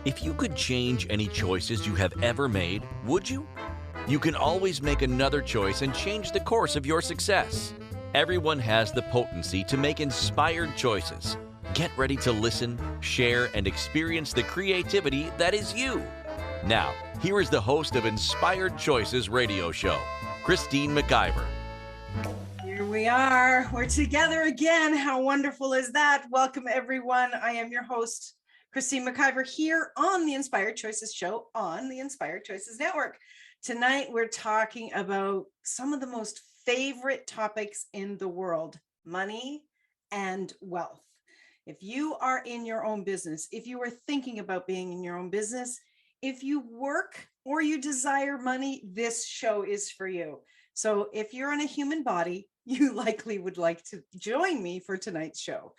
If you could change any choices you have ever made, would you? You can always make another choice and change the course of your success. Everyone has the potency to make inspired choices. Get ready to listen, share, and experience the creativity that is you. Now, here is the host of Inspired Choices radio show, Christine McIver. Here we are. We're together again. How wonderful is that? Welcome, everyone. I am your host, Christine McIver, here on the Inspired Choices show on the Inspired Choices Network. Tonight, we're talking about some of the most favorite topics in the world, money and wealth. If you are in your own business, if you are thinking about being in your own business, if you work or you desire money, this show is for you. So if you're in a human body, you likely would like to join me for tonight's show.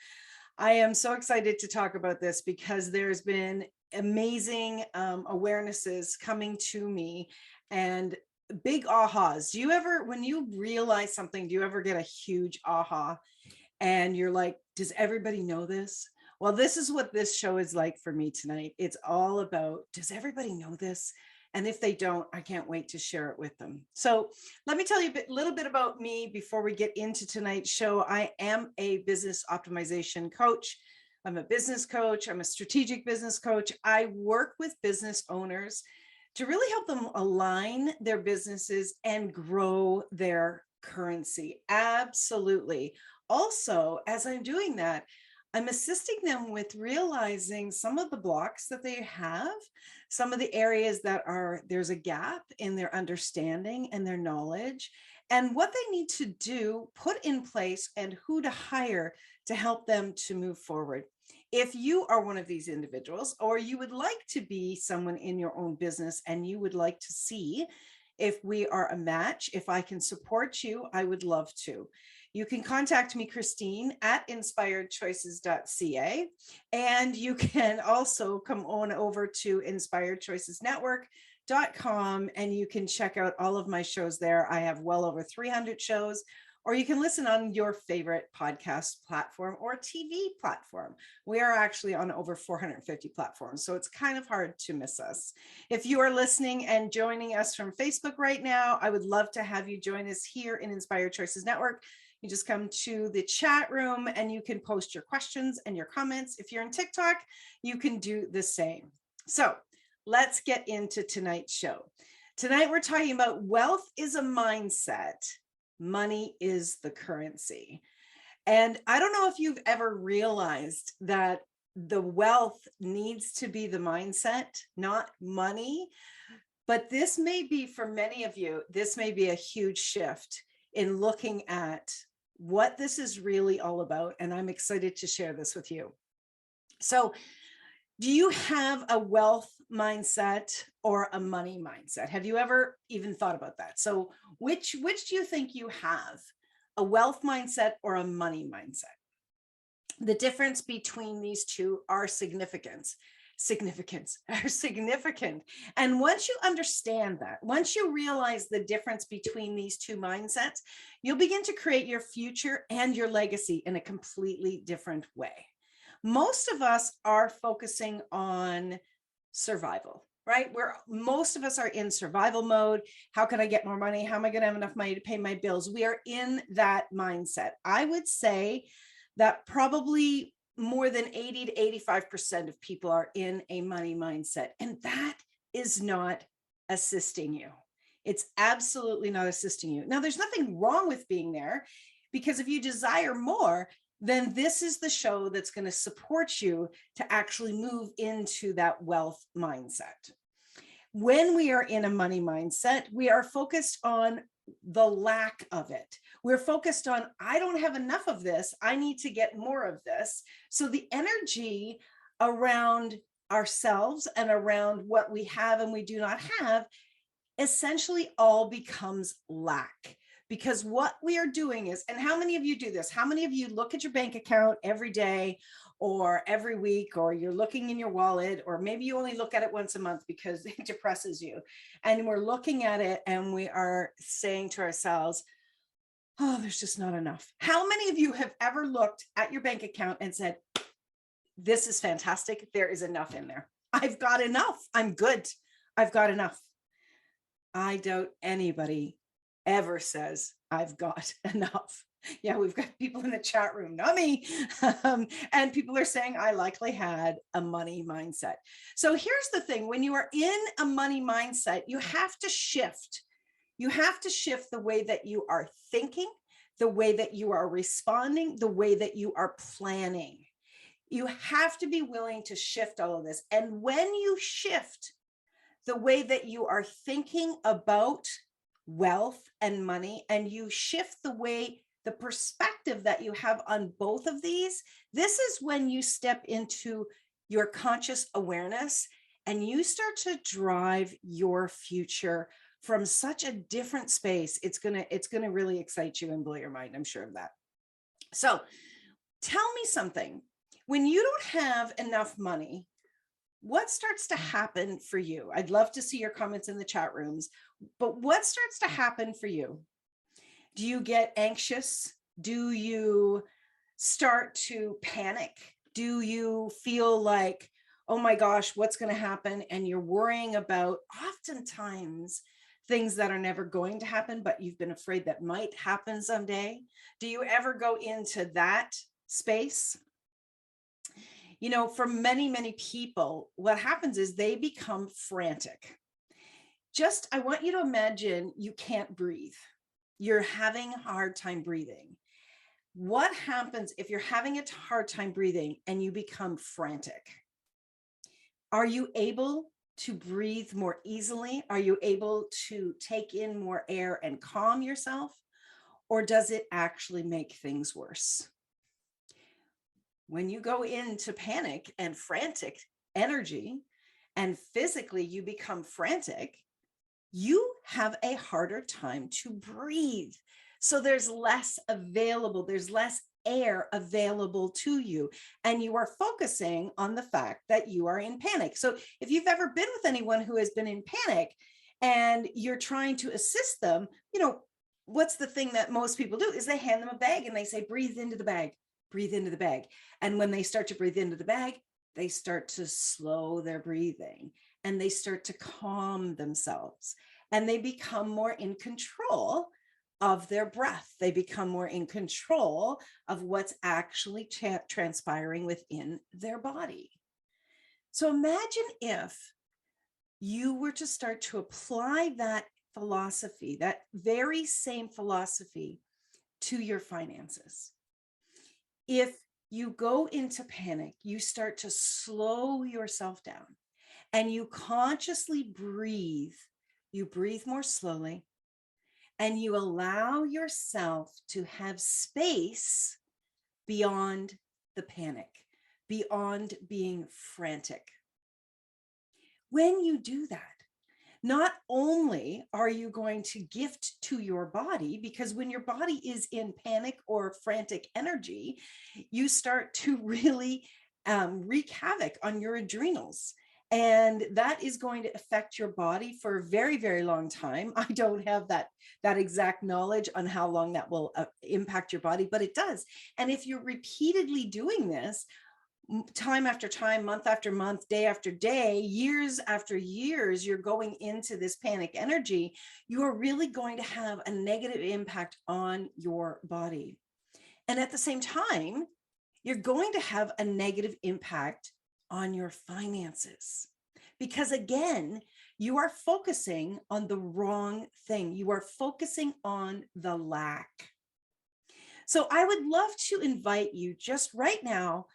I am so excited to talk about this because there's been amazing awarenesses coming to me and big ahas. Do you ever, when you realize something, do you ever get a huge aha and you're like, does everybody know this? Well, this is what this show is like for me tonight. It's all about, does everybody know this? And if they don't, I can't wait to share it with them. So let me tell you a little bit about me before we get into tonight's show. I am a business optimization coach. I'm a business coach. I'm a strategic business coach. I work with business owners to really help them align their businesses and grow their currency. Absolutely. Also, as I'm doing that, I'm assisting them with realizing some of the blocks that they have, some of the areas that there's a gap in their understanding and their knowledge, and what they need to do, put in place, and who to hire to help them to move forward. If you are one of these individuals, or you would like to be someone in your own business and you would like to see if we are a match, if I can support you, I would love to. You can contact me, Christine, at inspiredchoices.ca. And you can also come on over to inspiredchoicesnetwork.com and you can check out all of my shows there. I have well over 300 shows, or you can listen on your favorite podcast platform or TV platform. We are actually on over 450 platforms, so it's kind of hard to miss us. If you are listening and joining us from Facebook right now, I would love to have you join us here in Inspired Choices Network. You just come to the chat room and you can post your questions and your comments. If you're in TikTok, you can do the same. So let's get into tonight's show. Tonight, we're talking about wealth is a mindset. Money is the currency. And I don't know if you've ever realized that the wealth needs to be the mindset, not money. But this may be, for many of you, this may be a huge shift in looking at what this is really all about. And I'm excited to share this with you. So, do you have a wealth mindset or a money mindset? Have you ever even thought about that? So which do you think you have, a wealth mindset or a money mindset? The difference between these two are significant. And once you understand that, once you realize the difference between these two mindsets, you'll begin to create your future and your legacy in a completely different way. Most of us are focusing on survival, right? Most of us are in survival mode. How can I get more money? How am I going to have enough money to pay my bills? We are in that mindset. I would say that probably more than 80 to 85% of people are in a money mindset, and that is not assisting you. It's absolutely not assisting you. Now, there's nothing wrong with being there, because if you desire more, then this is the show that's going to support you to actually move into that wealth mindset. When we are in a money mindset, we are focused on the lack of it. We're focused on, I don't have enough of this. I need to get more of this. So the energy around ourselves and around what we have and we do not have essentially all becomes lack. Because what we are doing is, and how many of you do this? How many of you look at your bank account every day or every week, or you're looking in your wallet, or maybe you only look at it once a month because it depresses you. And we're looking at it and we are saying to ourselves, oh, there's just not enough. How many of you have ever looked at your bank account and said, this is fantastic, there is enough in there? I've got enough. I'm good. I've got enough. I doubt anybody ever says, I've got enough. Yeah, we've got people in the chat room, not me. And people are saying, I likely had a money mindset. So here's the thing, when you are in a money mindset, you have to shift. You have to shift the way that you are thinking, the way that you are responding, the way that you are planning. You have to be willing to shift all of this. And when you shift the way that you are thinking about wealth and money, and you shift the perspective that you have on both of these, this is when you step into your conscious awareness and you start to drive your future from such a different space. It's gonna really excite you and blow your mind. I'm sure of that. So tell me something. When you don't have enough money, what starts to happen for you? I'd love to see your comments in the chat rooms, but what starts to happen for you? Do you get anxious? Do you start to panic? Do you feel like, oh my gosh, what's going to happen? And you're worrying about oftentimes things that are never going to happen, but you've been afraid that might happen someday. Do you ever go into that space? You know, for many, many people, what happens is they become frantic. I want you to imagine you can't breathe. You're having a hard time breathing. What happens if you're having a hard time breathing and you become frantic? Are you able to breathe more easily? Are you able to take in more air and calm yourself? Or does it actually make things worse? When you go into panic and frantic energy and physically you become frantic, you have a harder time to breathe. So there's less available, there's less air available to you, and you are focusing on the fact that you are in panic. So if you've ever been with anyone who has been in panic and you're trying to assist them, you know, what's the thing that most people do is they hand them a bag and they say, breathe into the bag, breathe into the bag. And when they start to breathe into the bag, they start to slow their breathing and they start to calm themselves and they become more in control of their breath. They become more in control of what's actually transpiring within their body. So imagine if you were to start to apply that philosophy, that very same philosophy, to your finances. If you go into panic, you start to slow yourself down and you consciously breathe. You breathe more slowly and you allow yourself to have space beyond the panic, beyond being frantic. When you do that, not only are you going to gift to your body, because when your body is in panic or frantic energy, you start to really wreak havoc on your adrenals. And that is going to affect your body for a very, very long time. I don't have that exact knowledge on how long that will impact your body, but it does. And if you're repeatedly doing this, time after time, month after month, day after day, years after years, you're going into this panic energy, you are really going to have a negative impact on your body. And at the same time, you're going to have a negative impact on your finances. Because again, you are focusing on the wrong thing. You are focusing on the lack. So I would love to invite you just right now,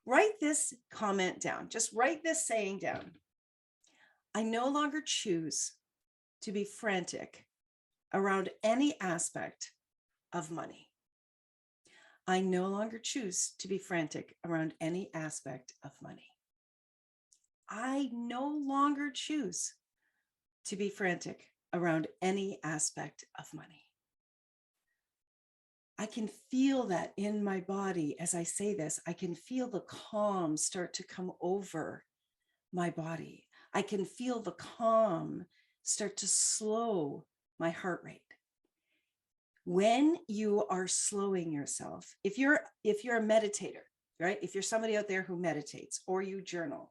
write this comment down. Just write this saying down. I no longer choose to be frantic around any aspect of money. I no longer choose to be frantic around any aspect of money. I no longer choose to be frantic around any aspect of money. I can feel that in my body as I say this. I can feel the calm start to come over my body. I can feel the calm start to slow my heart rate. When you are slowing yourself, if you're a meditator, right? If you're somebody out there who meditates or you journal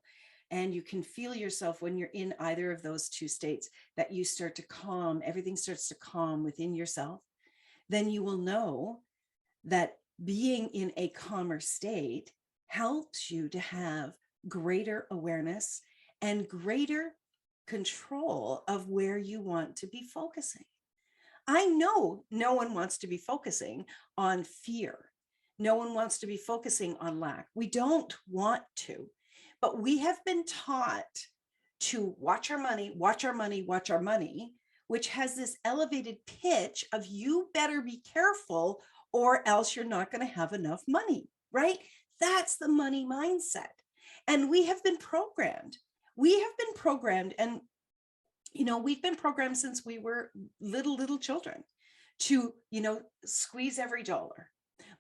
And you can feel yourself when you're in either of those two states, that you start to calm, everything starts to calm within yourself. Then you will know that being in a calmer state helps you to have greater awareness and greater control of where you want to be focusing. I know no one wants to be focusing on fear. No one wants to be focusing on lack. We don't want to, but we have been taught to watch our money, watch our money, watch our money, which has this elevated pitch of you better be careful or else you're not going to have enough money, right? That's the money mindset. And we have been programmed. We have been programmed, and we've been programmed since we were little children to, squeeze every dollar.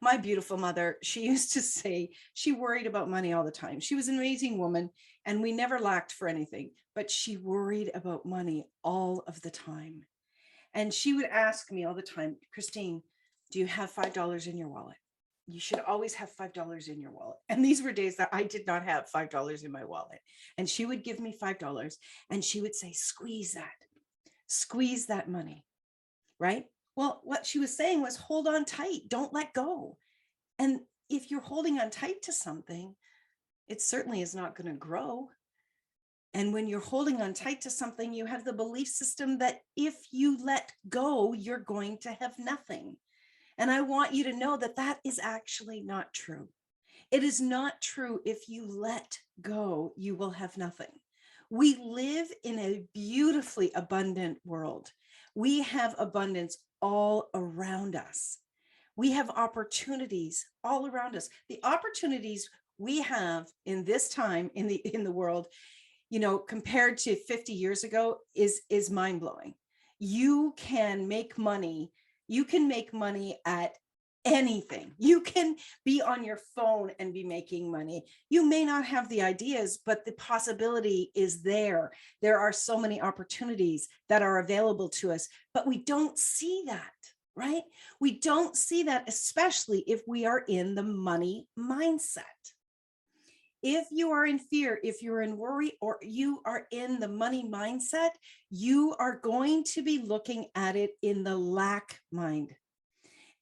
My beautiful mother, she used to say she worried about money all the time. She was an amazing woman and we never lacked for anything, but she worried about money all of the time. And she would ask me all the time, Christine, do you have $5 in your wallet? You should always have $5 in your wallet. And these were days that I did not have $5 in my wallet. And she would give me $5 and she would say, squeeze that money, right? Well, what she was saying was hold on tight, don't let go. And if you're holding on tight to something, it certainly is not going to grow. And when you're holding on tight to something, you have the belief system that if you let go, you're going to have nothing. And I want you to know that that is actually not true. It is not true. If you let go, you will have nothing. We live in a beautifully abundant world. We have abundance all around us. We have opportunities all around us. The opportunities we have in this time in the world, compared to 50 years ago is mind-blowing. You can make money. You can make money at anything. You can be on your phone and be making money. You may not have the ideas, but the possibility is there. There are so many opportunities that are available to us, but we don't see that, right? We don't see that, especially if we are in the money mindset. If you are in fear, if you're in worry, or you are in the money mindset, you are going to be looking at it in the lack mind.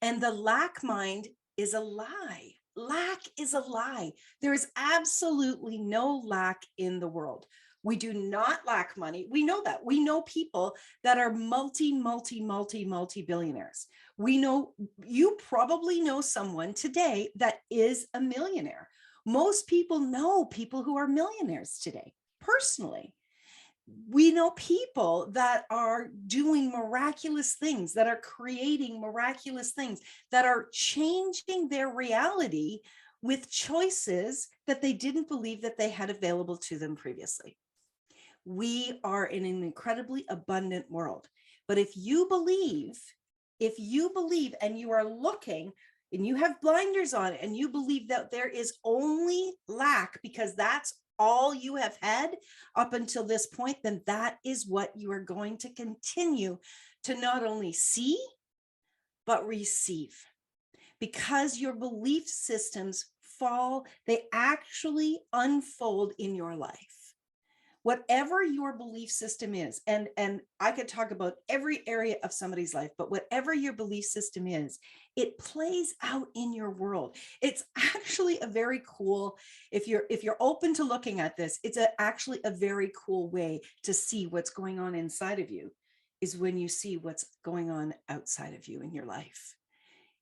And the lack mind is a lie. Lack is a lie. There is absolutely no lack in the world. We do not lack money. We know that. We know people that are multi-billionaires. We know, you probably know someone today that is a millionaire. Most people know people who are millionaires today, personally. We know people that are doing miraculous things, that are creating miraculous things, that are changing their reality with choices that they didn't believe that they had available to them previously. We are in an incredibly abundant world. But if you believe and you are looking and you have blinders on and you believe that there is only lack because that's all you have had up until this point, then that is what you are going to continue to not only see, but receive. Because your belief systems fall, they actually unfold in your life. Whatever your belief system is, and I could talk about every area of somebody's life, but whatever your belief system is, it plays out in your world. It's actually a very cool, if you're open to looking at this, it's actually a very cool way to see what's going on inside of you, is when you see what's going on outside of you in your life.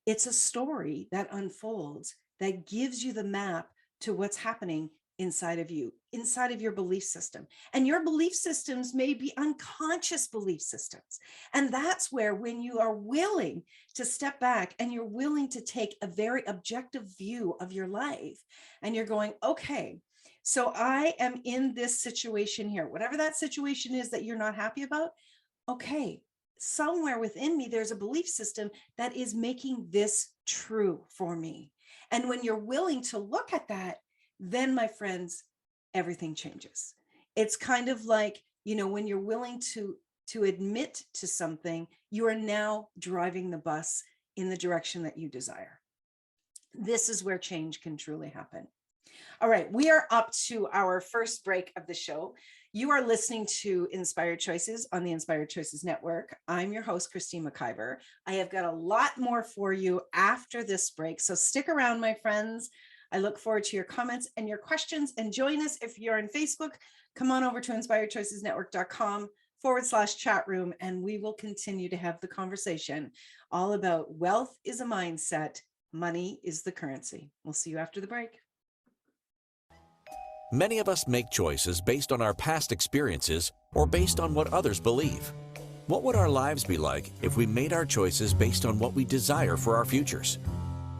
It's a story that unfolds that gives you the map to what's happening inside of you, inside of your belief system. And your belief systems may be unconscious belief systems. And that's where, when you are willing to step back and you're willing to take a very objective view of your life, and you're going, okay, so I am in this situation here, whatever that situation is that you're not happy about. Okay, somewhere within me, there's a belief system that is making this true for me. And when you're willing to look at that, then, my friends, everything changes. It's kind of like, when you're willing to admit to something, you are now driving the bus in the direction that you desire. This is where change can truly happen. All right, we are up to our first break of the show. You are listening to Inspired Choices on the Inspired Choices Network. I'm your host, Christine McIver. I have got a lot more for you after this break, so stick around, my friends. I look forward to your comments and your questions, and join us if you're on Facebook. Come on over to inspiredchoicesnetwork.com/chat room, and we will continue to have the conversation all about wealth is a mindset, money is the currency. We'll see you after the break. Many of us make choices based on our past experiences or based on what others believe. What would our lives be like if we made our choices based on what we desire for our futures?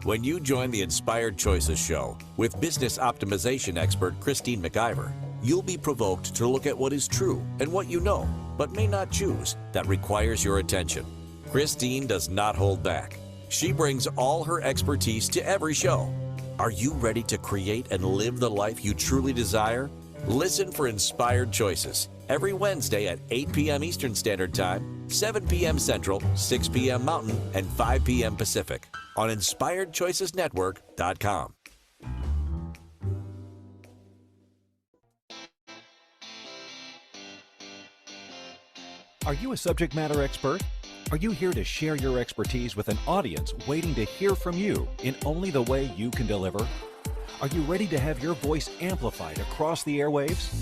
When you join the Inspired Choices show with business optimization expert Christine McIver, you'll be provoked to look at what is true and what you know, but may not choose, that requires your attention. Christine does not hold back. She brings all her expertise to every show. Are you ready to create and live the life you truly desire? Listen for Inspired Choices every Wednesday at 8 p.m. Eastern Standard Time, 7 p.m. Central, 6 p.m. Mountain, and 5 p.m. Pacific on InspiredChoicesNetwork.com. Are you a subject matter expert? Are you here to share your expertise with an audience waiting to hear from you in only the way you can deliver? Are you ready to have your voice amplified across the airwaves?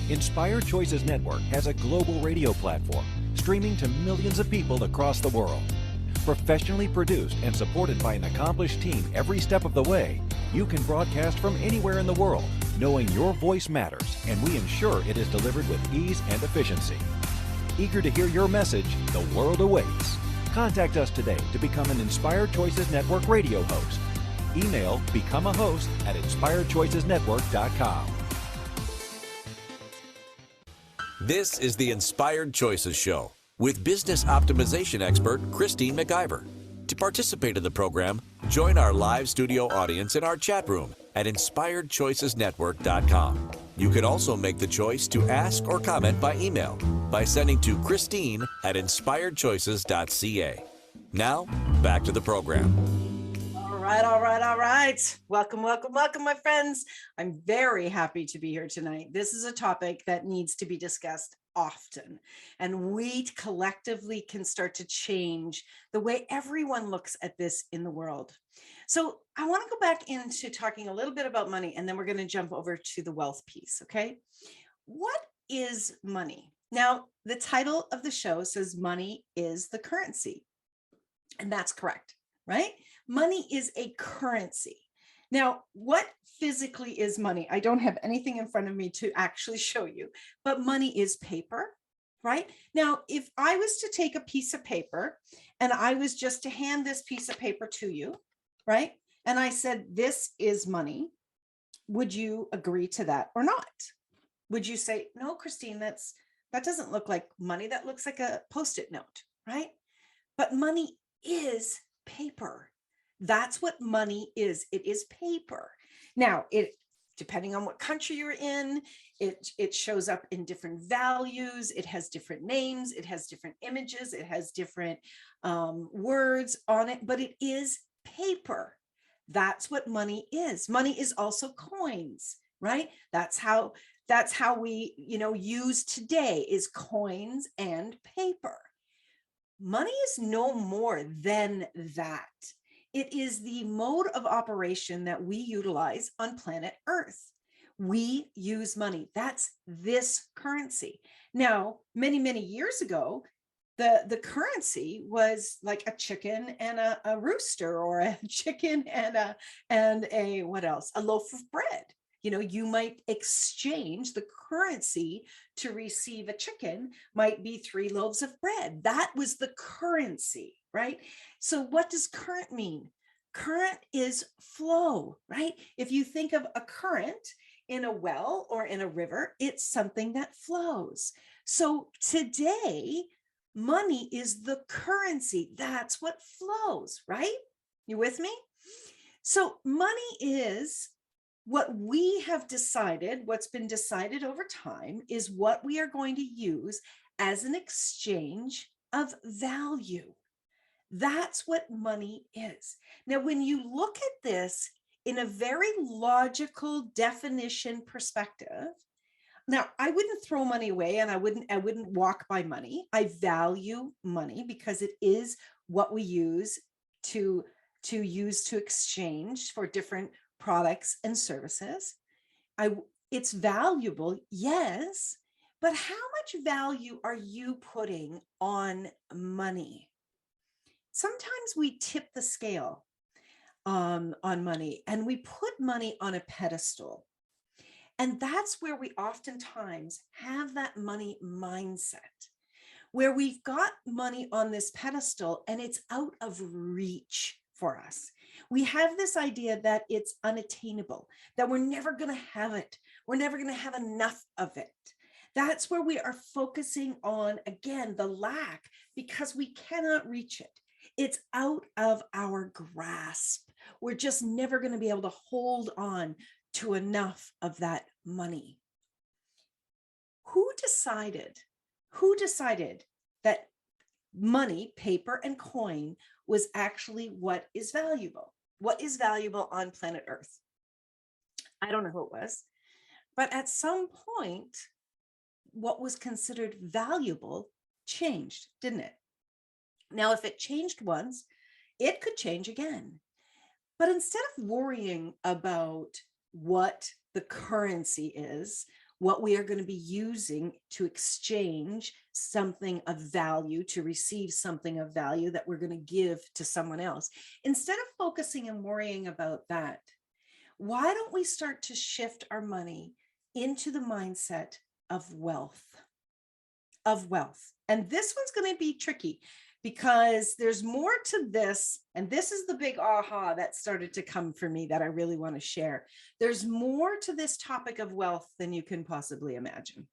Inspired Choices Network has a global radio platform streaming to millions of people across the world. Professionally produced and supported by an accomplished team every step of the way, you can broadcast from anywhere in the world, knowing your voice matters, and we ensure it is delivered with ease and efficiency. Eager to hear your message, the world awaits. Contact us today to become an Inspired Choices Network radio host. Email become a host at inspiredchoicesnetwork.com. This is the Inspired Choices Show with business optimization expert Christine McIver. To participate in the program, join our live studio audience in our chat room at inspiredchoicesnetwork.com. You can also make the choice to ask or comment by email by sending to Christine at inspiredchoices.ca. Now, back to the program. All right. Welcome, my friends. I'm very happy to be here tonight. This is a topic that needs to be discussed often, and we collectively can start to change the way everyone looks at this in the world. So I want to go back into talking a little bit about money, and then we're going to jump over to the wealth piece. Okay. What is money? Now, the title of the show says money is the currency, and that's correct, right? Money is a currency. Now, what physically is money? I don't have anything in front of me to actually show you, but money is paper, right? Now, if I was to take a piece of paper and I was just to hand this piece of paper to you, right? And I said, this is money. Would you agree to that or not? Would you say, no, Christine, that doesn't look like money. That looks like a Post-it note, right? But money is paper. That's what money is. It is paper. Now, depending on what country you're in, it shows up in different values. It has different names. It has different images. It has different words on it, but it is paper. That's what money is. Money is also coins, right? That's how we, use today is coins and paper. Money is no more than that. It is the mode of operation that we utilize on planet Earth. We use money. That's this currency. Now, many, many years ago, the currency was like a chicken and a rooster, or a chicken and a what else? A loaf of bread. You might exchange the currency to receive a chicken, might be 3 loaves of bread. That was the currency, right? So what does current mean? Current is flow, right? If you think of a current in a well or in a river, it's something that flows. So today, money is the currency. That's what flows, right? You with me? So money is what we have decided, what's been decided over time, is what we are going to use as an exchange of value. That's what money is. Now, when you look at this in a very logical definition perspective. Now, I wouldn't throw money away, and I wouldn't walk by money. I value money because it is what we use to exchange for different products and services. It's valuable, yes, but how much value are you putting on money? Sometimes we tip the scale on money, and we put money on a pedestal. And that's where we oftentimes have that money mindset, where we've got money on this pedestal and it's out of reach for us. We have this idea that it's unattainable, that we're never going to have it. We're never going to have enough of it. That's where we are focusing on, again, the lack, because we cannot reach it. It's out of our grasp. We're just never going to be able to hold on to enough of that money. Who decided that money, paper and coin, was actually what is valuable? What is valuable on planet Earth? I don't know who it was, but at some point, what was considered valuable changed, didn't it? Now, if it changed once, it could change again. But instead of worrying about what the currency is, what we are going to be using to exchange something of value, to receive something of value that we're going to give to someone else, instead of focusing and worrying about that, why don't we start to shift our money into the mindset of wealth? And this one's going to be tricky, because there's more to this. And this is the big aha that started to come for me that I really want to share. There's more to this topic of wealth than you can possibly imagine.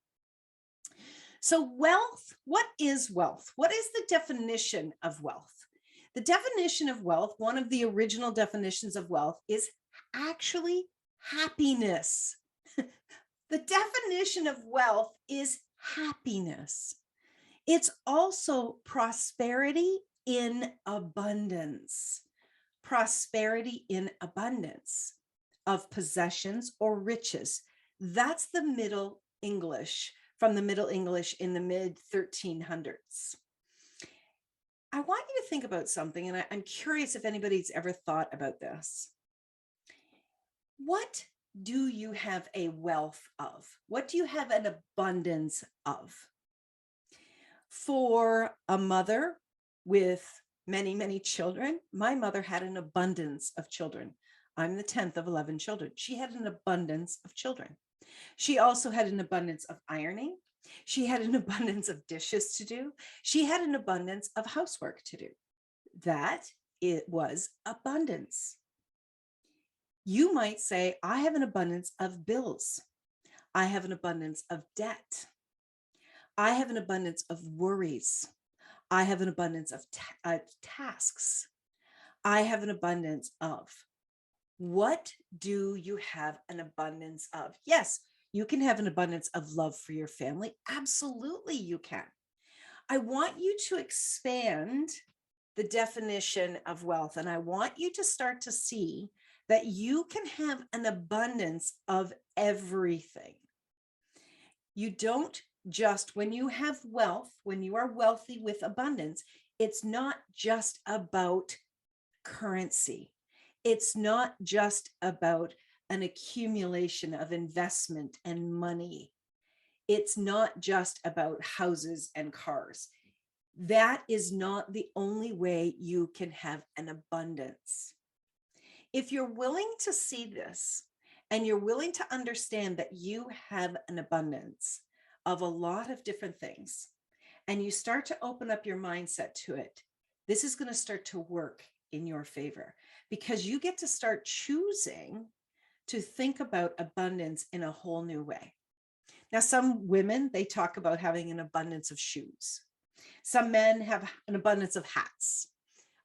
So wealth, what is wealth? What is the definition of wealth? The definition of wealth, one of the original definitions of wealth, is actually happiness. The definition of wealth is happiness. It's also prosperity in abundance. Prosperity in abundance of possessions or riches. That's the Middle English, from the Middle English in the mid 1300s. I want you to think about something, and I'm curious if anybody's ever thought about this. What do you have a wealth of? What do you have an abundance of? For a mother with many, many children, my mother had an abundance of children. I'm the 10th of 11 children. She had an abundance of children. She also had an abundance of ironing. She had an abundance of dishes to do. She had an abundance of housework to do. That it was abundance. You might say, I have an abundance of bills. I have an abundance of debt. I have an abundance of worries. I have an abundance of tasks. I have an abundance of. What do you have an abundance of? Yes, you can have an abundance of love for your family. Absolutely, you can. I want you to expand the definition of wealth, and I want you to start to see that you can have an abundance of everything. You don't just, when you have wealth, when you are wealthy with abundance, it's not just about currency. It's not just about an accumulation of investment and money. It's not just about houses and cars. That is not the only way you can have an abundance. If you're willing to see this, and you're willing to understand that you have an abundance of a lot of different things, and you start to open up your mindset to it, this is going to start to work in your favor, because you get to start choosing to think about abundance in a whole new way. Now, some women, they talk about having an abundance of shoes. Some men have an abundance of hats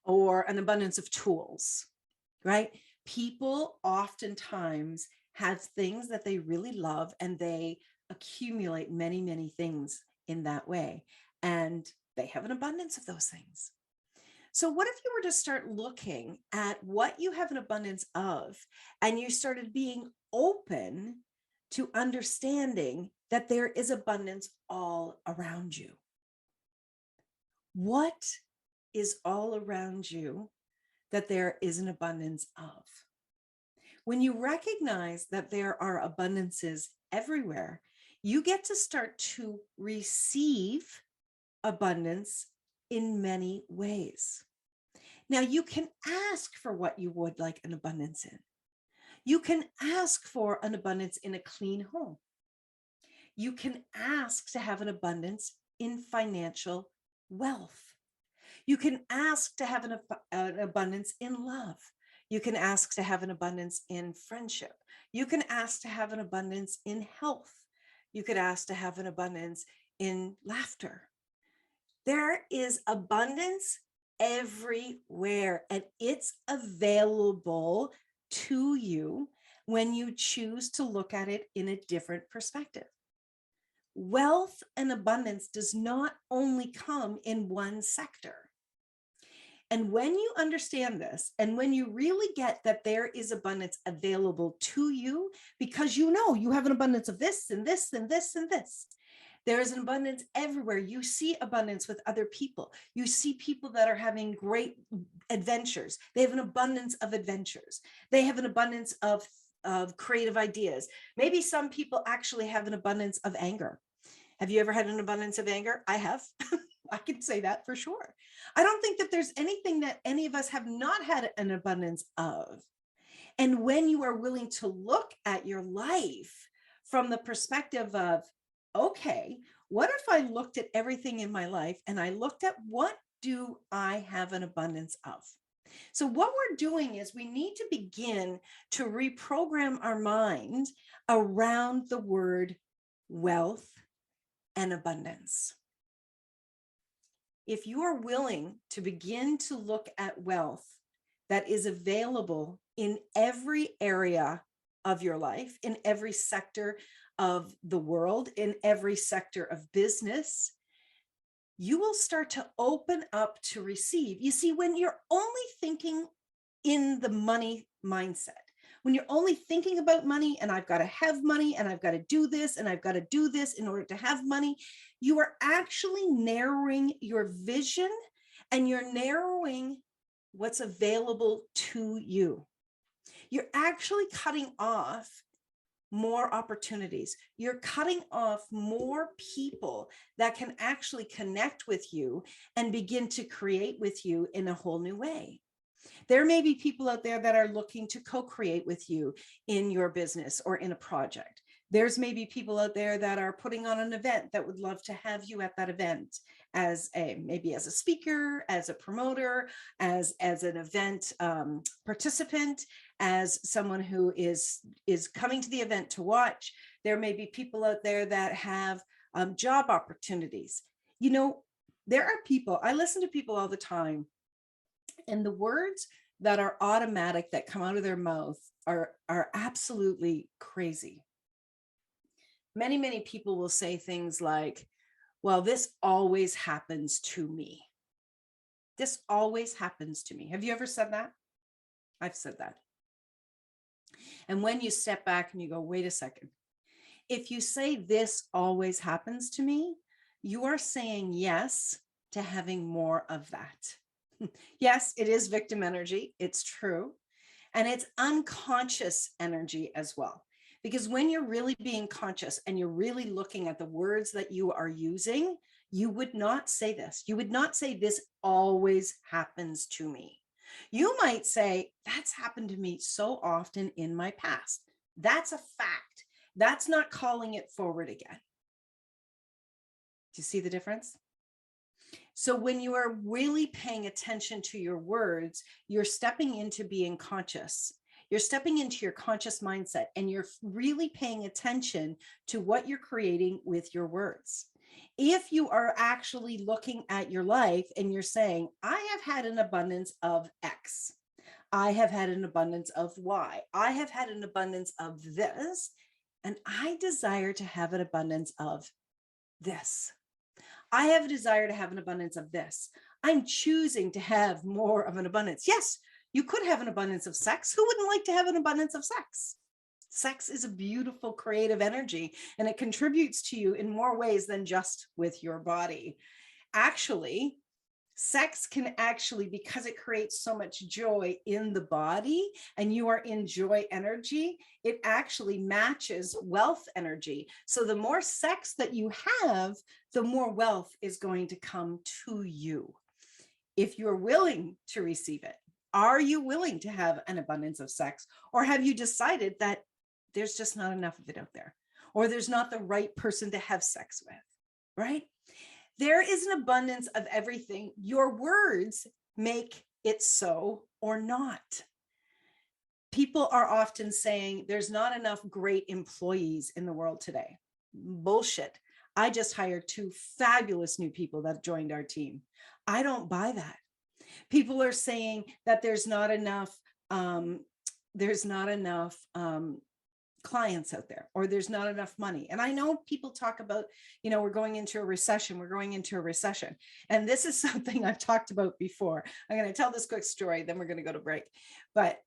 or an abundance of tools, right? People oftentimes have things that they really love, and they accumulate many, many things in that way. And they have an abundance of those things. So what if you were to start looking at what you have an abundance of, and you started being open to understanding that there is abundance all around you? What is all around you that there is an abundance of? When you recognize that there are abundances everywhere, you get to start to receive abundance in many ways. Now, you can ask for what you would like an abundance in. You can ask for an abundance in a clean home. You can ask to have an abundance in financial wealth. You can ask to have an abundance in love. You can ask to have an abundance in friendship. You can ask to have an abundance in health. You could ask to have an abundance in laughter. There is abundance everywhere, and it's available to you when you choose to look at it in a different perspective. Wealth and abundance does not only come in one sector. And when you understand this, and when you really get that there is abundance available to you, because you know you have an abundance of this and this and this and this, there is an abundance everywhere. You see abundance with other people. You see people that are having great adventures. They have an abundance of adventures. They have an abundance of creative ideas. Maybe some people actually have an abundance of anger. Have you ever had an abundance of anger? I have. I can say that for sure. I don't think that there's anything that any of us have not had an abundance of. And when you are willing to look at your life from the perspective of, okay, what if I looked at everything in my life and I looked at what do I have an abundance of? So what we're doing is we need to begin to reprogram our mind around the word wealth and abundance. If you are willing to begin to look at wealth that is available in every area of your life, in every sector of the world, in every sector of business, you will start to open up to receive. You see, when you're only thinking in the money mindset, when you're only thinking about money and I've got to have money and I've got to do this and I've got to do this in order to have money, you are actually narrowing your vision and you're narrowing what's available to you. You're actually cutting off more opportunities. You're cutting off more people that can actually connect with you and begin to create with you in a whole new way. There may be people out there that are looking to co-create with you in your business or in a project. There's maybe people out there that are putting on an event that would love to have you at that event as maybe as a speaker, as a promoter, as an event participant, as someone who is coming to the event to watch. There may be people out there that have job opportunities. You know, there are people, I listen to people all the time, and the words that are automatic that come out of their mouth are absolutely crazy. Many people will say things like, well, this always happens to me. This always happens to me. Have you ever said that? I've said that. And when you step back and you go, wait a second, if you say this always happens to me, you are saying yes to having more of that. Yes, it is victim energy. It's true. And it's unconscious energy as well. Because when you're really being conscious and you're really looking at the words that you are using, you would not say this. You would not say this always happens to me. You might say, that's happened to me so often in my past. That's a fact. That's not calling it forward again. Do you see the difference? So when you are really paying attention to your words, you're stepping into being conscious. You're stepping into your conscious mindset and you're really paying attention to what you're creating with your words. If you are actually looking at your life and you're saying, I have had an abundance of X, I have had an abundance of Y, I have had an abundance of this, and I desire to have an abundance of this. I have a desire to have an abundance of this. I'm choosing to have more of an abundance. Yes, you could have an abundance of sex. Who wouldn't like to have an abundance of sex? Sex is a beautiful creative energy, and it contributes to you in more ways than just with your body. Actually, sex can actually, because it creates so much joy in the body and you are in joy energy, it actually matches wealth energy. So the more sex that you have, the more wealth is going to come to you. If you're willing to receive it, are you willing to have an abundance of sex? Or have you decided that there's just not enough of it out there, or there's not the right person to have sex with, right? There is an abundance of everything. Your words make it so or not. People are often saying there's not enough great employees in the world today. Bullshit. I just hired 2 fabulous new people that joined our team. I don't buy that. People are saying that there's not enough clients out there, or there's not enough money. And I know people talk about, we're going into a recession. And this is something I've talked about before. I'm going to tell this quick story, then we're going to go to break. But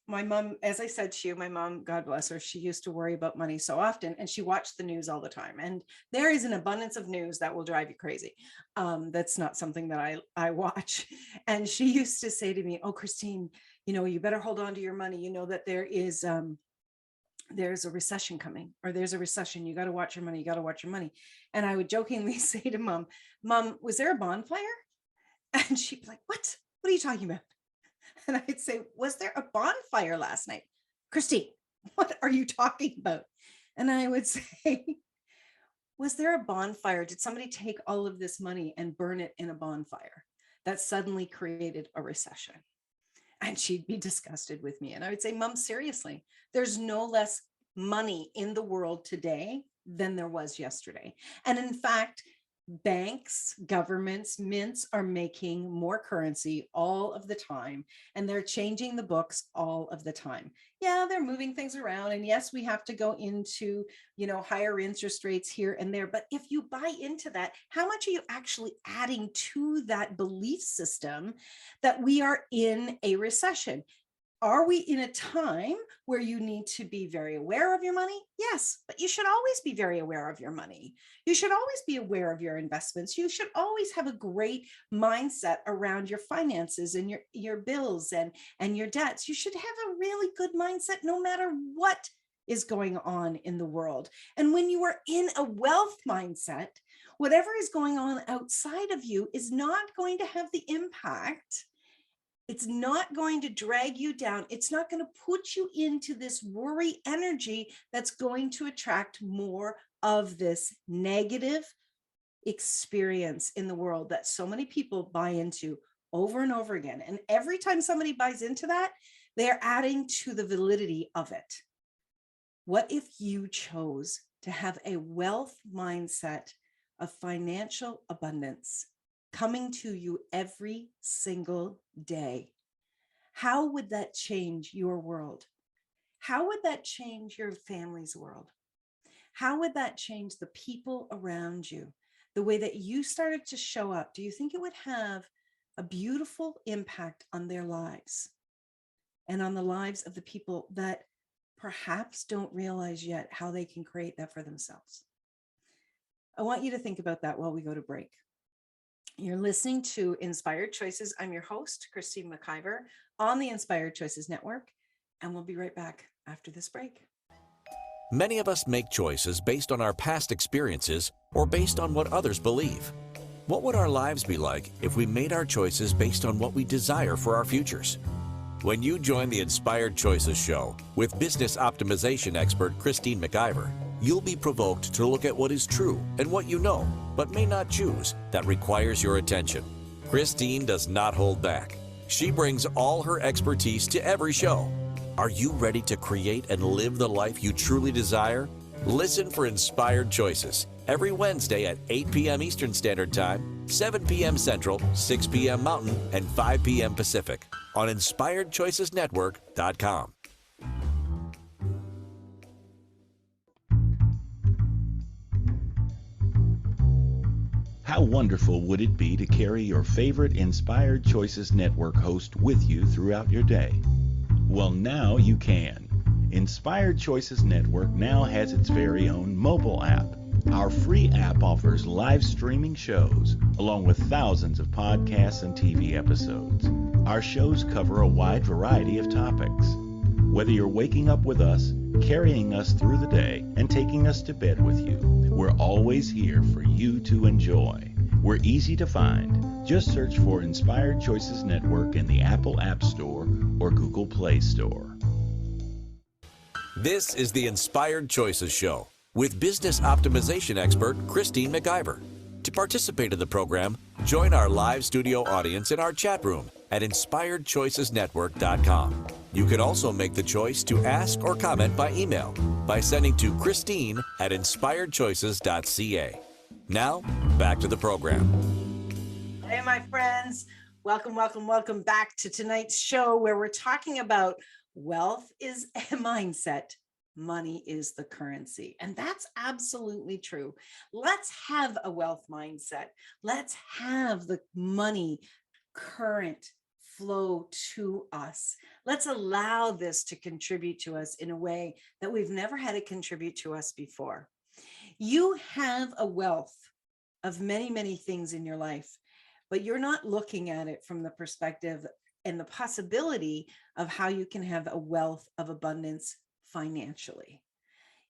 my mom, as I said to you, my mom, God bless her, she used to worry about money so often, and she watched the news all the time. And there is an abundance of news that will drive you crazy. That's not something that I watch. And she used to say to me, "Oh, Christine, you better hold on to your money. You know that there's a recession coming, or there's a recession. You got to watch your money. You got to watch your money." And I would jokingly say to Mom, "Was there a bonfire?" And she'd be like, "What? What are you talking about?" And I'd say, "Was there a bonfire last night?" "Christine, what are you talking about?" And I would say, "Was there a bonfire? Did somebody take all of this money and burn it in a bonfire that suddenly created a recession?" And she'd be disgusted with me. And I would say, "Mom, seriously, there's no less money in the world today than there was yesterday. And in fact, banks, governments, mints are making more currency all of the time, and they're changing the books all of the time. Yeah, they're moving things around. And yes, we have to go into, higher interest rates here and there. But if you buy into that, how much are you actually adding to that belief system that we are in a recession? Are we in a time where you need to be very aware of your money? Yes, but you should always be very aware of your money. You should always be aware of your investments. You should always have a great mindset around your finances and your bills and your debts. You should have a really good mindset no matter what is going on in the world. And when you are in a wealth mindset, whatever is going on outside of you is not going to have the impact. It's not going to drag you down. It's not going to put you into this worry energy that's going to attract more of this negative experience in the world that so many people buy into over and over again. And every time somebody buys into that, they're adding to the validity of it. What if you chose to have a wealth mindset of financial abundance coming to you every single day? How would that change your world? How would that change your family's world? How would that change the people around you? The way that you started to show up, do you think it would have a beautiful impact on their lives and on the lives of the people that perhaps don't realize yet how they can create that for themselves? I want you to think about that while we go to break. You're listening to Inspired Choices. I'm your host, Christine McIver, on the Inspired Choices Network, and we'll be right back after this break. Many of us make choices based on our past experiences or based on what others believe. What would our lives be like if we made our choices based on what we desire for our futures? When you join the Inspired Choices show with business optimization expert Christine McIver, you'll be provoked to look at what is true and what you know, but may not choose, that requires your attention. Christine does not hold back. She brings all her expertise to every show. Are you ready to create and live the life you truly desire? Listen for Inspired Choices every Wednesday at 8 p.m. Eastern Standard Time, 7 p.m. Central, 6 p.m. Mountain, and 5 p.m. Pacific on InspiredChoicesNetwork.com. How wonderful would it be to carry your favorite Inspired Choices Network host with you throughout your day? Well, now you can. Inspired Choices Network now has its very own mobile app. Our free app offers live streaming shows, along with thousands of podcasts and TV episodes. Our shows cover a wide variety of topics. Whether you're waking up with us, carrying us through the day, and taking us to bed with you, we're always here for you to enjoy. We're easy to find. Just search for Inspired Choices Network in the Apple App Store or Google Play Store. This is the Inspired Choices Show with business optimization expert Christine McIver. To participate in the program, join our live studio audience in our chat room at inspiredchoicesnetwork.com. You can also make the choice to ask or comment by email by sending to Christine@inspiredchoices.ca. Now, back to the program. Hey, my friends. Welcome, welcome, welcome back to tonight's show where we're talking about wealth is a mindset. Money is the currency. And that's absolutely true. Let's have a wealth mindset. Let's have the money current flow to us. Let's allow this to contribute to us in a way that we've never had it contribute to us before. You have a wealth of many, many things in your life, but you're not looking at it from the perspective and the possibility of how you can have a wealth of abundance financially.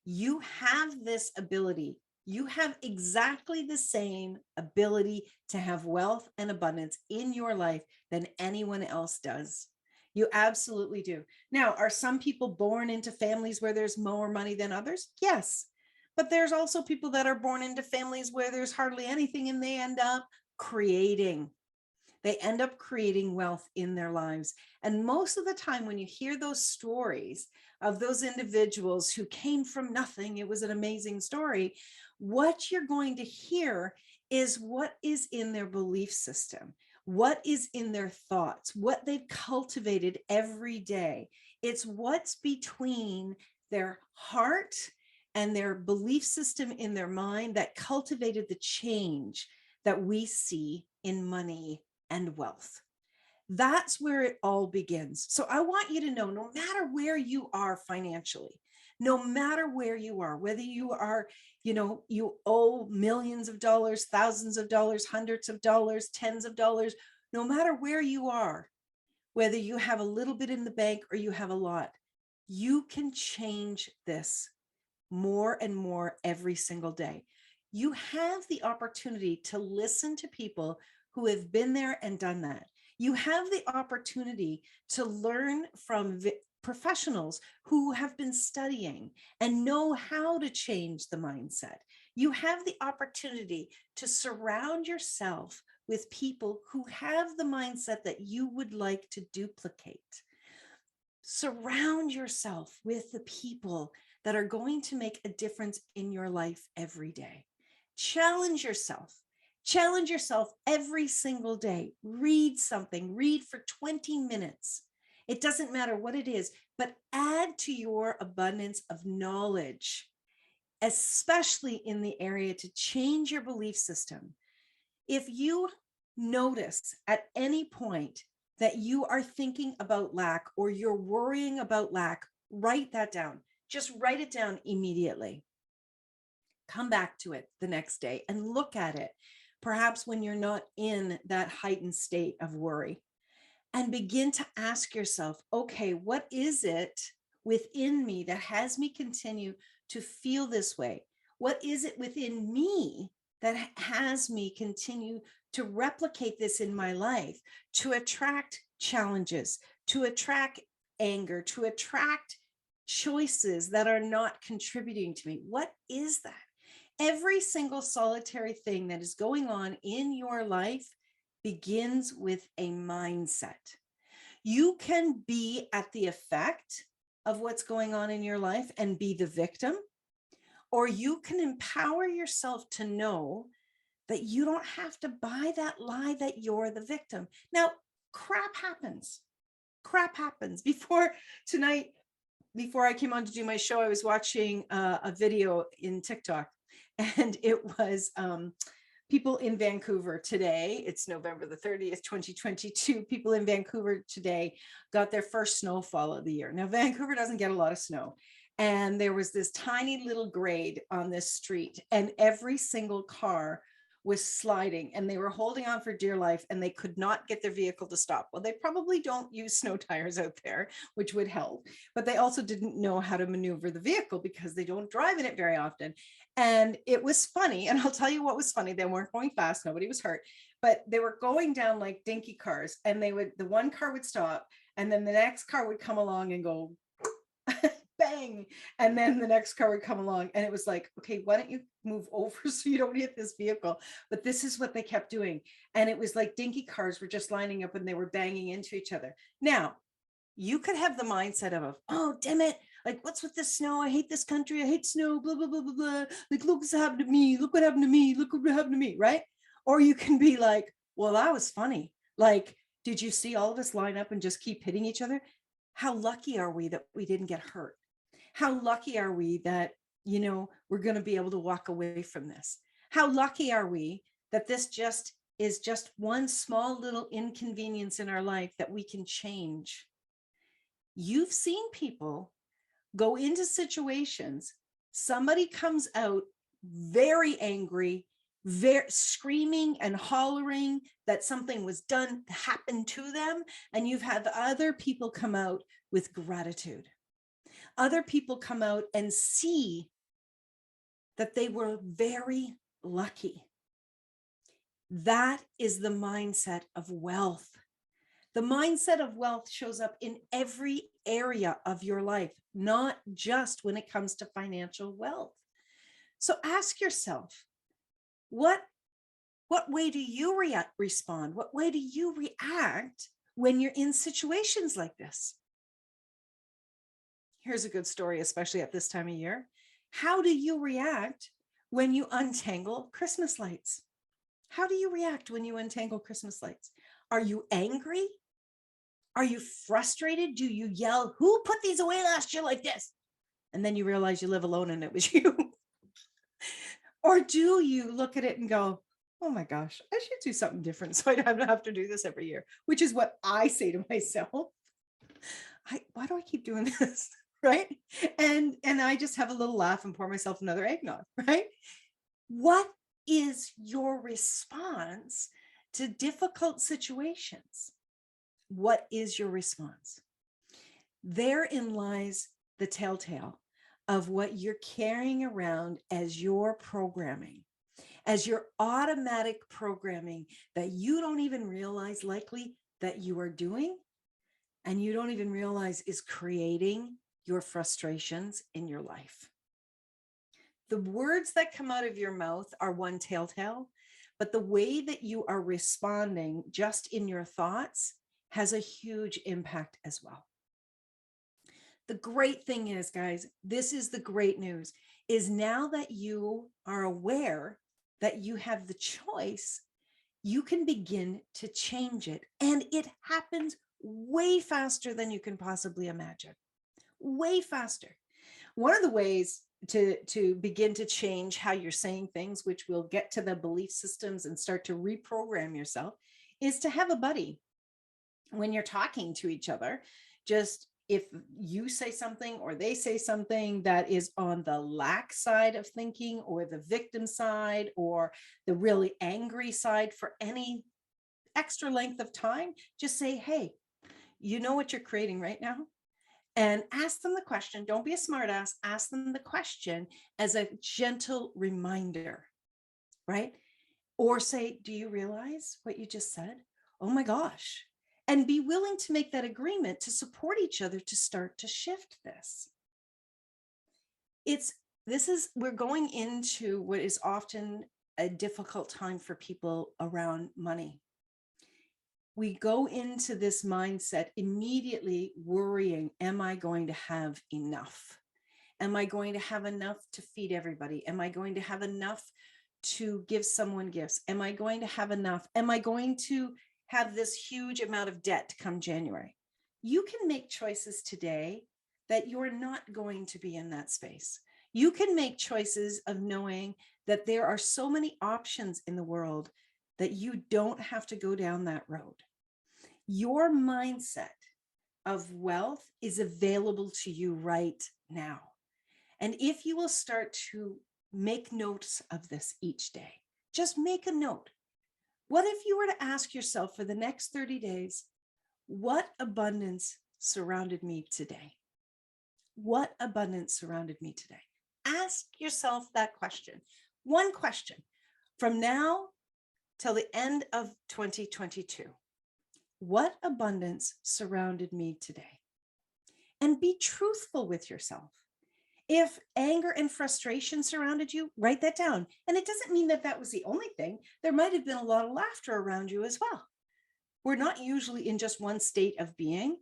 You have this ability. You have exactly the same ability to have wealth and abundance in your life than anyone else does. You absolutely do. Now, are some people born into families where there's more money than others? Yes. But there's also people that are born into families where there's hardly anything and they end up creating wealth in their lives. And most of the time when you hear those stories of those individuals who came from nothing, it was an amazing story, what you're going to hear is what is in their belief system, what is in their thoughts, what they've cultivated every day. It's what's between their heart and their belief system in their mind that cultivated the change that we see in money and wealth. That's where it all begins. So I want you to know, no matter where you are financially, no matter where you are, whether you are, you owe millions of dollars, thousands of dollars, hundreds of dollars, tens of dollars, no matter where you are, whether you have a little bit in the bank or you have a lot, you can change this more and more every single day. You have the opportunity to listen to people who have been there and done that. You have the opportunity to learn from professionals who have been studying and know how to change the mindset. You have the opportunity to surround yourself with people who have the mindset that you would like to duplicate. Surround yourself with the people that are going to make a difference in your life every day. Challenge yourself. Challenge yourself every single day. Read something. Read for 20 minutes. It doesn't matter what it is, but add to your abundance of knowledge, especially in the area to change your belief system. If you notice at any point that you are thinking about lack or you're worrying about lack, write that down. Just write it down immediately. Come back to it the next day and look at it, perhaps when you're not in that heightened state of worry, and begin to ask yourself, okay, what is it within me that has me continue to feel this way? What is it within me that has me continue to replicate this in my life, to attract challenges, to attract anger, to attract choices that are not contributing to me? What is that? Every single solitary thing that is going on in your life begins with a mindset. You can be at the effect of what's going on in your life and be the victim, or you can empower yourself to know that you don't have to buy that lie that you're the victim. Now, crap happens. Crap happens. Before I came on to do my show, I was watching a video in TikTok, and it was people in Vancouver today, it's November the 30th, 2022, people in Vancouver today got their first snowfall of the year. Now, Vancouver doesn't get a lot of snow. And there was this tiny little grade on this street, and every single car was sliding, and they were holding on for dear life, and they could not get their vehicle to stop. Well, they probably don't use snow tires out there, which would help, but they also didn't know how to maneuver the vehicle because they don't drive in it very often. And it was funny. And I'll tell you what was funny. They weren't going fast. Nobody was hurt, but they were going down like dinky cars, and the one car would stop, and then the next car would come along and go bang, and then the next car would come along, and it was like, okay, why don't you move over so you don't hit this vehicle? But this is what they kept doing, and it was like dinky cars were just lining up and they were banging into each other. Now, you could have the mindset of, oh damn it, like, what's with this snow? I hate this country, I hate snow, blah blah blah blah blah, like, look what's happened to me, look what happened to me, look what happened to me, right? Or you can be like, well, that was funny, like, did you see all of us line up and just keep hitting each other? How lucky are we that we didn't get hurt? How lucky are we that, we're going to be able to walk away from this? How lucky are we that this is just one small little inconvenience in our life that we can change? You've seen people go into situations, somebody comes out very angry, very screaming and hollering that something was happened to them, and you've had other people come out with gratitude. Other people come out and see that they were very lucky. That is the mindset of wealth. The mindset of wealth shows up in every area of your life, not just when it comes to financial wealth. So ask yourself, what way do you respond? What way do you react when you're in situations like this? Here's a good story, especially at this time of year. How do you react when you untangle Christmas lights? How do you react when you untangle Christmas lights? Are you angry? Are you frustrated? Do you yell, who put these away last year like this? And then you realize you live alone and it was you. Or do you look at it and go, oh my gosh, I should do something different so I don't have to do this every year, which is what I say to myself. Why do I keep doing this? Right? And I just have a little laugh and pour myself another eggnog, right? What is your response to difficult situations? What is your response? Therein lies the telltale of what you're carrying around as your programming, as your automatic programming that you don't even realize likely that you are doing, and you don't even realize is creating your frustrations in your life. The words that come out of your mouth are one telltale, but the way that you are responding just in your thoughts has a huge impact as well. The great thing is, guys, this is the great news, is now that you are aware that you have the choice, you can begin to change it. And it happens way faster than you can possibly imagine. Way faster. One of the ways to begin to change how you're saying things, which we'll get to the belief systems and start to reprogram yourself, is to have a buddy. When you're talking to each other, just if you say something or they say something that is on the lack side of thinking, or the victim side, or the really angry side for any extra length of time, just say, hey, you know what you're creating right now? And ask them the question. Don't be a smartass. Ask them the question as a gentle reminder, right? Or say, do you realize what you just said? Oh my gosh. And be willing to make that agreement to support each other to start to shift this. We're going into what is often a difficult time for people around money. We go into this mindset immediately worrying, am I going to have enough? Am I going to have enough to feed everybody? Am I going to have enough to give someone gifts? Am I going to have enough? Am I going to have this huge amount of debt come January? You can make choices today that you're not going to be in that space. You can make choices of knowing that there are so many options in the world that you don't have to go down that road. Your mindset of wealth is available to you right now. And if you will start to make notes of this each day, just make a note. What if you were to ask yourself for the next 30 days, what abundance surrounded me today? What abundance surrounded me today? Ask yourself that question. One question from now till the end of 2022. What abundance surrounded me today? And be truthful with yourself. If anger and frustration surrounded you, write that down. And it doesn't mean that that was the only thing. There might have been a lot of laughter around you as well. We're not usually in just one state of being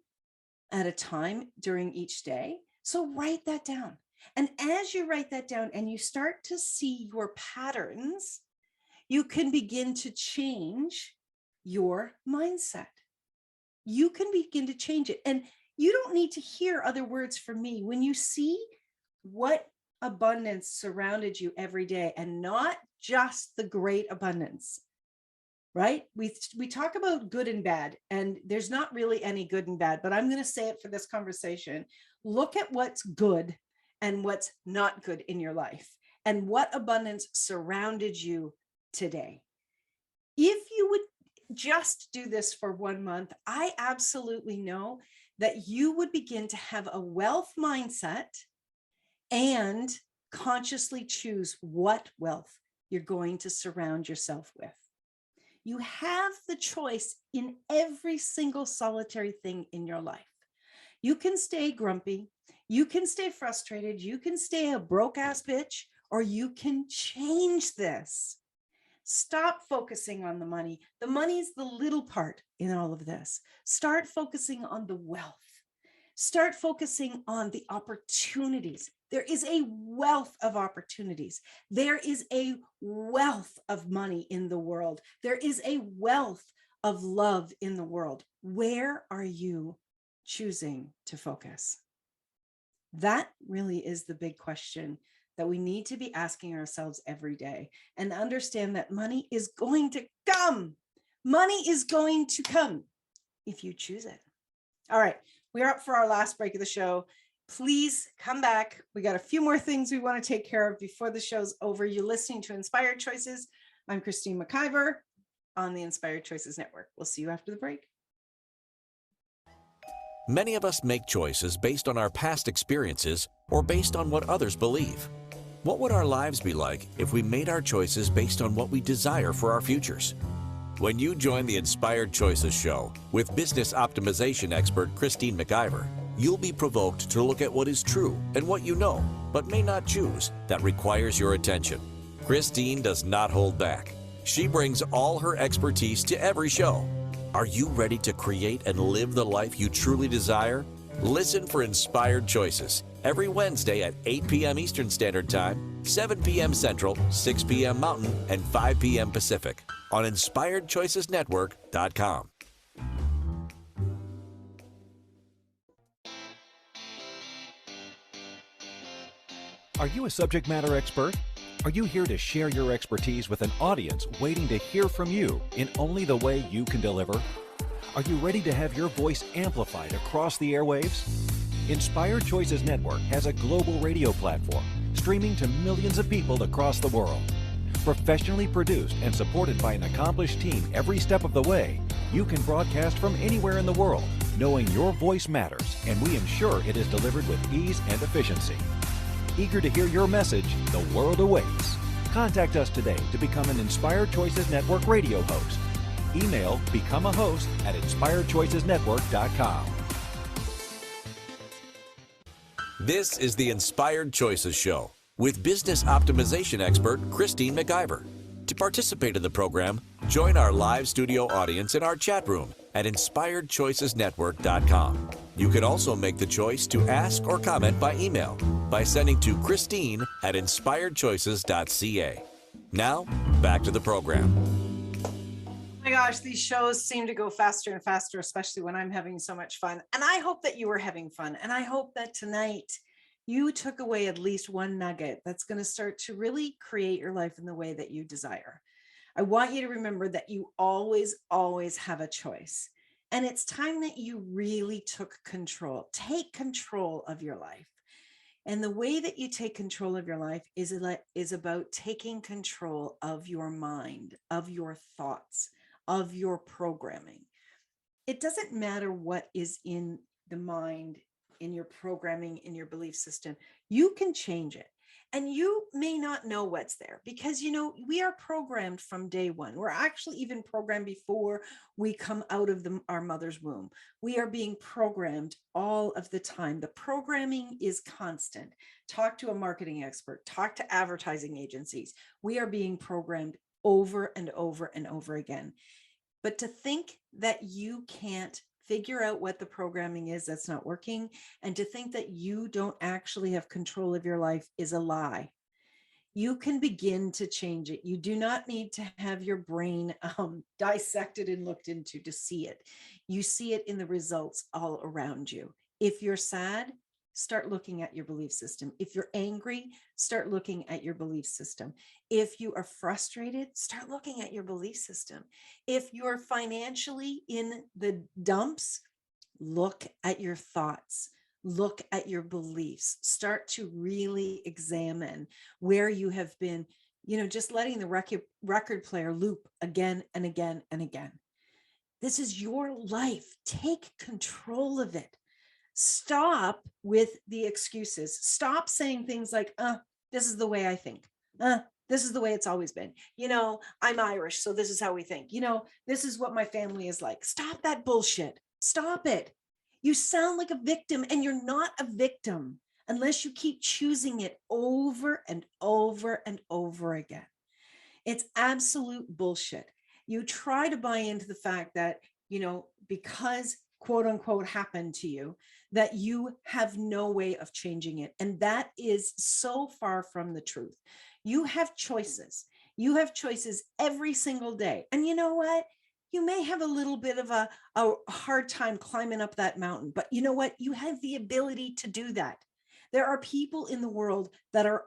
at a time during each day. So write that down. And as you write that down and you start to see your patterns, you can begin to change your mindset. You can begin to change it. And you don't need to hear other words from me. When you see what abundance surrounded you every day, and not just the great abundance, right? We talk about good and bad, and there's not really any good and bad, but I'm going to say it for this conversation. Look at what's good and what's not good in your life, and what abundance surrounded you today. If you would just do this for 1 month, I absolutely know that you would begin to have a wealth mindset and consciously choose what wealth you're going to surround yourself with. You have the choice in every single solitary thing in your life. You can stay grumpy, you can stay frustrated, you can stay a broke ass bitch, or you can change this. Stop focusing on the money. The money is the little part in all of this. Start focusing on the wealth. Start focusing on the opportunities. There is a wealth of opportunities. There is a wealth of money in the world. There is a wealth of love in the world. Where are you choosing to focus? That really is the big question that we need to be asking ourselves every day, and understand that money is going to come. Money is going to come if you choose it. All right, we're up for our last break of the show. Please come back. We got a few more things we want to take care of before the show's over. You're listening to Inspired Choices. I'm Christine McIver on the Inspired Choices Network. We'll see you after the break. Many of us make choices based on our past experiences or based on what others believe. What would our lives be like if we made our choices based on what we desire for our futures? When you join the Inspired Choices show with business optimization expert Christine McIver, you'll be provoked to look at what is true and what you know, but may not choose, that requires your attention. Christine does not hold back. She brings all her expertise to every show. Are you ready to create and live the life you truly desire? Listen for Inspired Choices every Wednesday at 8 p.m. Eastern Standard Time, 7 p.m. Central, 6 p.m. Mountain, and 5 p.m. Pacific on InspiredChoicesNetwork.com. Are you a subject matter expert? Are you here to share your expertise with an audience waiting to hear from you in only the way you can deliver? Are you ready to have your voice amplified across the airwaves? Inspired Choices Network has a global radio platform streaming to millions of people across the world. Professionally produced and supported by an accomplished team every step of the way, you can broadcast from anywhere in the world, knowing your voice matters, and we ensure it is delivered with ease and efficiency. Eager to hear your message, the world awaits. Contact us today to become an Inspired Choices Network radio host. Email becomeahost@inspiredchoicesnetwork.com. This is the Inspired Choices Show with business optimization expert Christine McIver. To participate in the program, join our live studio audience in our chat room at InspiredChoicesNetwork.com. You can also make the choice to ask or comment by email by sending to Christine@InspiredChoices.ca. Now, back to the program. Oh my gosh, these shows seem to go faster and faster, especially when I'm having so much fun. And I hope that you are having fun. And I hope that tonight you took away at least one nugget that's going to start to really create your life in the way that you desire. I want you to remember that you always, always have a choice. And it's time that you really took control. Take control of your life. And the way that you take control of your life is about taking control of your mind, of your thoughts, of your programming. It doesn't matter what is in the mind, in your programming, in your belief system. You can change it. And you may not know what's there because, we are programmed from day one. We're actually even programmed before we come out of our mother's womb. We are being programmed all of the time. The programming is constant. Talk to a marketing expert, talk to advertising agencies. We are being programmed over and over and over again. But to think that you can't figure out what the programming is that's not working, and to think that you don't actually have control of your life is a lie. You can begin to change it. You do not need to have your brain dissected and looked into to see it. You see it in the results all around you. If you're sad, start looking at your belief system. If you're angry, start looking at your belief system. If you are frustrated, start looking at your belief system. If you're financially in the dumps, look at your thoughts. Look at your beliefs. Start to really examine where you have been, just letting the record player loop again and again and again. This is your life. Take control of it. Stop with the excuses. Stop saying things like, this is the way I think. This is the way it's always been. I'm Irish, so this is how we think. This is what my family is like. Stop that bullshit. Stop it. You sound like a victim, and you're not a victim unless you keep choosing it over and over and over again. It's absolute bullshit. You try to buy into the fact that, because quote unquote happened to you, that you have no way of changing it. And that is so far from the truth. You have choices. You have choices every single day. And you know what? You may have a little bit of a hard time climbing up that mountain, but you know what? You have the ability to do that. There are people in the world that are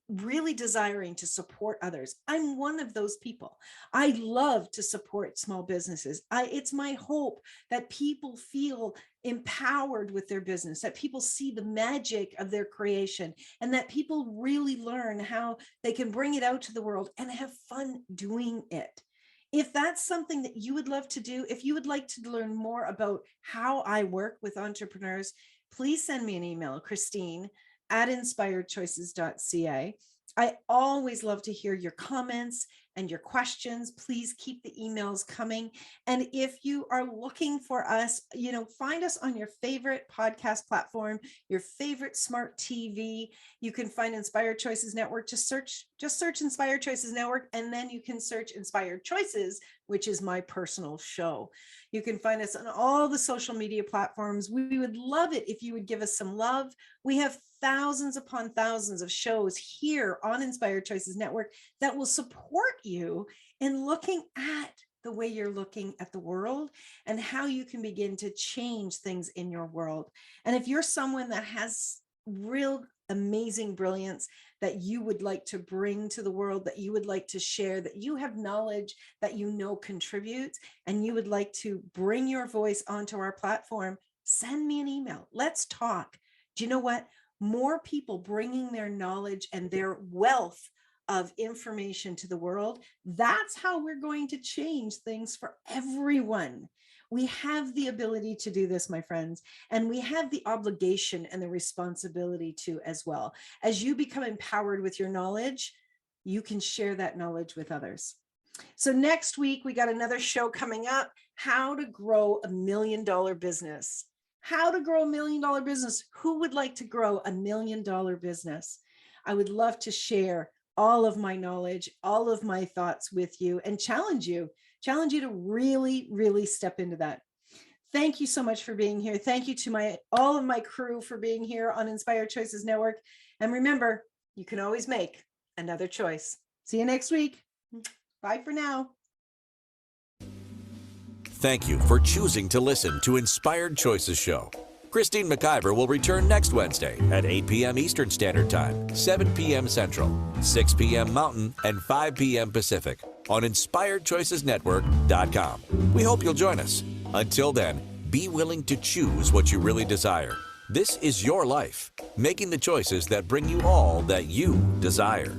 really desiring to support others. I'm one of those people. I love to support small businesses. It's my hope that people feel empowered with their business, that people see the magic of their creation, and that people really learn how they can bring it out to the world and have fun doing it. If that's something that you would love to do, if you would like to learn more about how I work with entrepreneurs, please send me an email, Christine@inspiredchoices.ca. I always love to hear your comments and your questions. Please keep the emails coming. And if you are looking for us, find us on your favorite podcast platform, your favorite smart TV. You can find Inspired Choices Network. Just search Inspired Choices Network, and then you can search Inspired Choices, which is my personal show. You can find us on all the social media platforms. We would love it if you would give us some love. We have thousands upon thousands of shows here on Inspired Choices Network that will support you in looking at the way you're looking at the world and how you can begin to change things in your world. And if you're someone that has real amazing brilliance that you would like to bring to the world, that you would like to share, that you have knowledge that contributes, and you would like to bring your voice onto our platform, send me an email. Let's talk. Do you know what? More people bringing their knowledge and their wealth of information to the world, that's how we're going to change things for everyone. We have the ability to do this, my friends, and we have the obligation and the responsibility to as well. As you become empowered with your knowledge, you can share that knowledge with others. So next week, we got another show coming up, how to grow $1 million business. How to grow $1 million business. Who would like to grow $1 million business? I would love to share all of my knowledge, all of my thoughts with you, and challenge you to really, really step into that. Thank you so much for being here. Thank you to all of my crew for being here on Inspired Choices Network. And remember, you can always make another choice. See you next week. Bye for now. Thank you for choosing to listen to Inspired Choices Show. Christine McIver will return next Wednesday at 8 p.m. Eastern Standard Time, 7 p.m. Central, 6 p.m. Mountain, and 5 p.m. Pacific on InspiredChoicesNetwork.com. We hope you'll join us. Until then, be willing to choose what you really desire. This is your life, making the choices that bring you all that you desire.